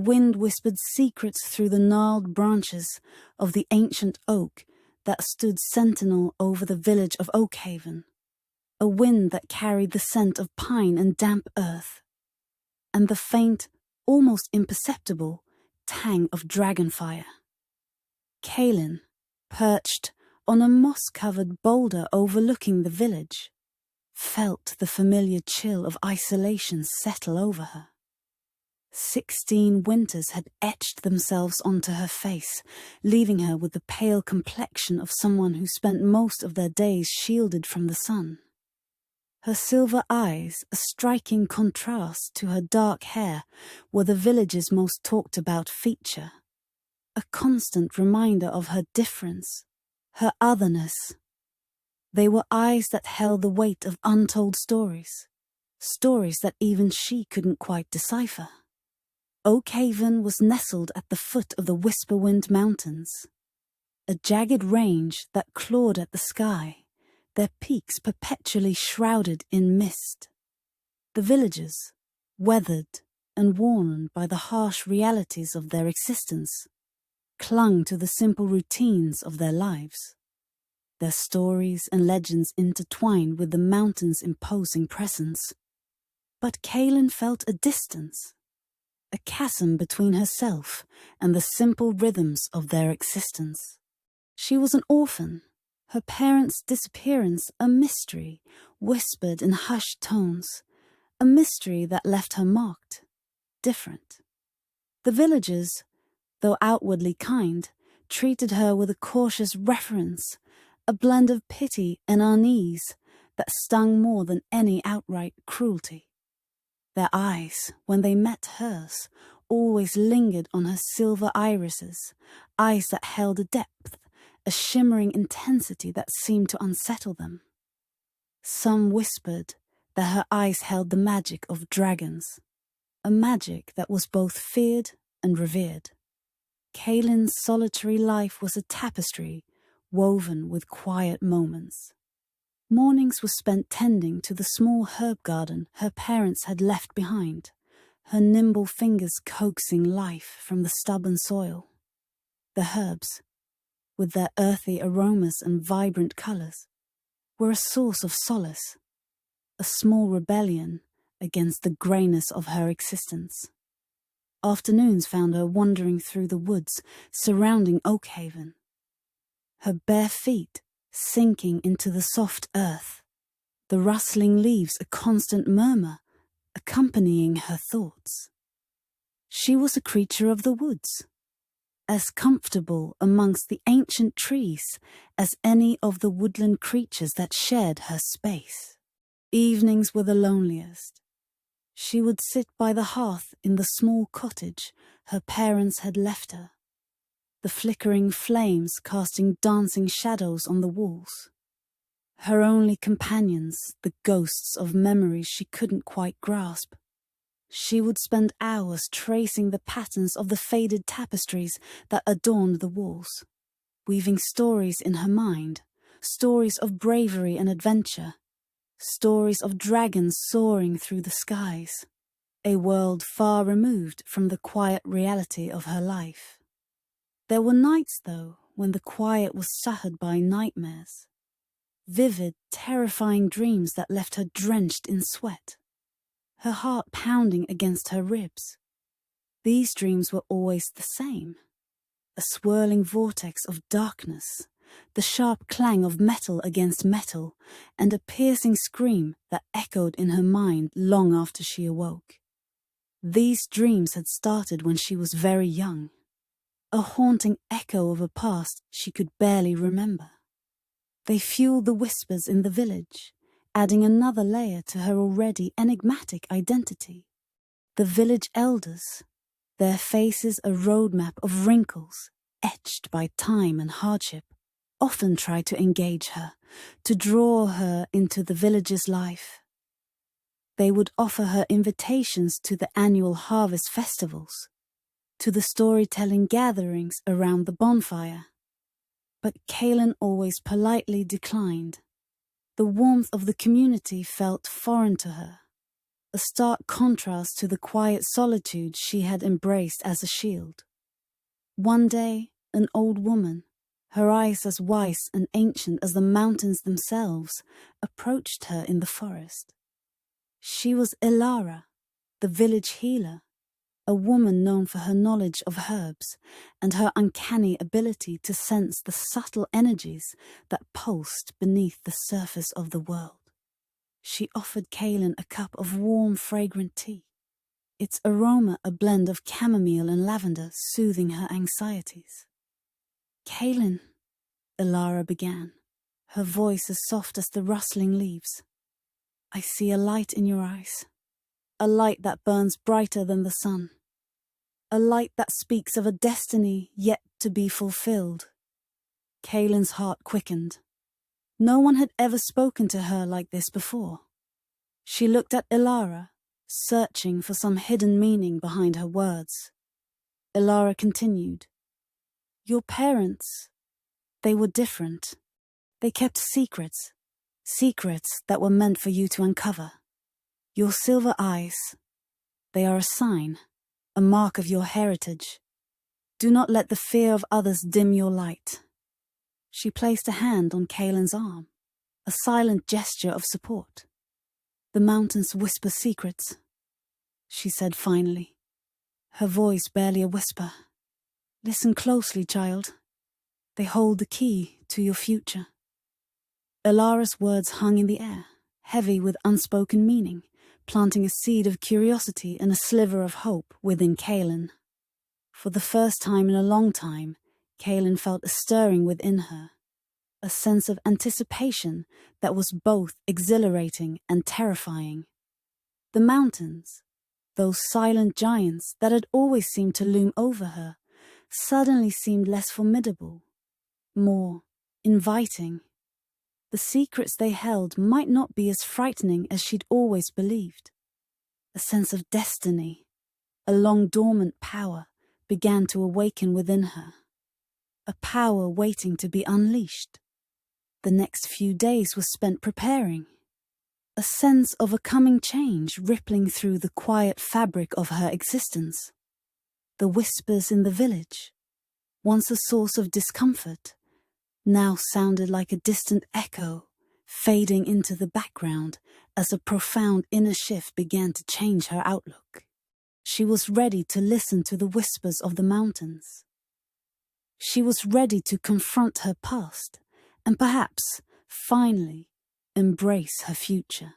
wind whispered secrets through the gnarled branches of the ancient oak that stood sentinel over the village of Oakhaven, a wind that carried the scent of pine and damp earth, and the faint, almost imperceptible, tang of dragonfire. Kaelin, perched on a moss-covered boulder overlooking the village, felt the familiar chill of isolation settle over her. 16 winters had etched themselves onto her face, leaving her with the pale complexion of someone who spent most of their days shielded from the sun. Her silver eyes, a striking contrast to her dark hair, were the village's most talked-about feature, a constant reminder of her difference, her otherness. They were eyes that held the weight of untold stories, stories that even she couldn't quite decipher. Oakhaven was nestled at the foot of the Whisperwind Mountains, a jagged range that clawed at the sky, their peaks perpetually shrouded in mist. The villagers, weathered and worn by the harsh realities of their existence, clung to the simple routines of their lives. Their stories and legends intertwined with the mountain's imposing presence. But Kaelin felt a distance, a chasm between herself and the simple rhythms of their existence. She was an orphan, her parents' disappearance a mystery, whispered in hushed tones, a mystery that left her marked, different. The villagers, though outwardly kind, treated her with a cautious reverence, a blend of pity and unease that stung more than any outright cruelty. Their eyes, when they met hers, always lingered on her silver irises, eyes that held a depth, a shimmering intensity that seemed to unsettle them. Some whispered that her eyes held the magic of dragons, a magic that was both feared and revered. Kaelin's solitary life was a tapestry woven with quiet moments. Mornings were spent tending to the small herb garden her parents had left behind, her nimble fingers coaxing life from the stubborn soil. The herbs, with their earthy aromas and vibrant colours, were a source of solace, a small rebellion against the greyness of her existence. Afternoons found her wandering through the woods surrounding Oakhaven, her bare feet sinking into the soft earth, the rustling leaves a constant murmur accompanying her thoughts. She was a creature of the woods, as comfortable amongst the ancient trees as any of the woodland creatures that shared her space. Evenings were the loneliest. She would sit by the hearth in the small cottage her parents had left her, the flickering flames casting dancing shadows on the walls. Her only companions, the ghosts of memories she couldn't quite grasp. She would spend hours tracing the patterns of the faded tapestries that adorned the walls, weaving stories in her mind, stories of bravery and adventure, stories of dragons soaring through the skies, a world far removed from the quiet reality of her life. There were nights, though, when the quiet was shattered by nightmares, vivid, terrifying dreams that left her drenched in sweat, her heart pounding against her ribs. These dreams were always the same, a swirling vortex of darkness, the sharp clang of metal against metal, and a piercing scream that echoed in her mind long after she awoke. These dreams had started when she was very young, a haunting echo of a past she could barely remember. They fueled the whispers in the village, adding another layer to her already enigmatic identity. The village elders, their faces a roadmap of wrinkles, etched by time and hardship, often tried to engage her, to draw her into the village's life. They would offer her invitations to the annual harvest festivals, to the storytelling gatherings around the bonfire. But Kaelin always politely declined. The warmth of the community felt foreign to her. a stark contrast to the quiet solitude she had embraced as a shield. One day, an old woman, her eyes as wise and ancient as the mountains themselves, approached her in the forest. She was Ilara, the village healer, a woman known for her knowledge of herbs and her uncanny ability to sense the subtle energies that pulsed beneath the surface of the world. She offered Kaelin a cup of warm, fragrant tea, its aroma a blend of chamomile and lavender soothing her anxieties. "Kaelin," Ilara began, her voice as soft as the rustling leaves, "I see a light in your eyes, a light that burns brighter than the sun, a light that speaks of a destiny yet to be fulfilled." Kaelin's heart quickened. No one had ever spoken to her like this before. She looked at Ilara, searching for some hidden meaning behind her words. Ilara continued, "Your parents, they were different. They kept secrets, secrets that were meant for you to uncover. Your silver eyes, they are a sign, a mark of your heritage. Do not let the fear of others dim your light." She placed a hand on Kaelin's arm, a silent gesture of support. "The mountains whisper secrets," she said finally, her voice barely a whisper. "Listen closely, child. They hold the key to your future." Ilara's words hung in the air, heavy with unspoken meaning, planting a seed of curiosity and a sliver of hope within Kaelin. For the first time in a long time, Kaelin felt a stirring within her, a sense of anticipation that was both exhilarating and terrifying. The mountains, those silent giants that had always seemed to loom over her, suddenly seemed less formidable, more inviting. The secrets they held might not be as frightening as she'd always believed. A sense of destiny, a long-dormant power, began to awaken within her. A power waiting to be unleashed. The next few days were spent preparing. A sense of a coming change rippling through the quiet fabric of her existence. The whispers in the village, once a source of discomfort, now sounded like a distant echo, fading into the background as a profound inner shift began to change her outlook. She was ready to listen to the whispers of the mountains. She was ready to confront her past and perhaps, finally, embrace her future.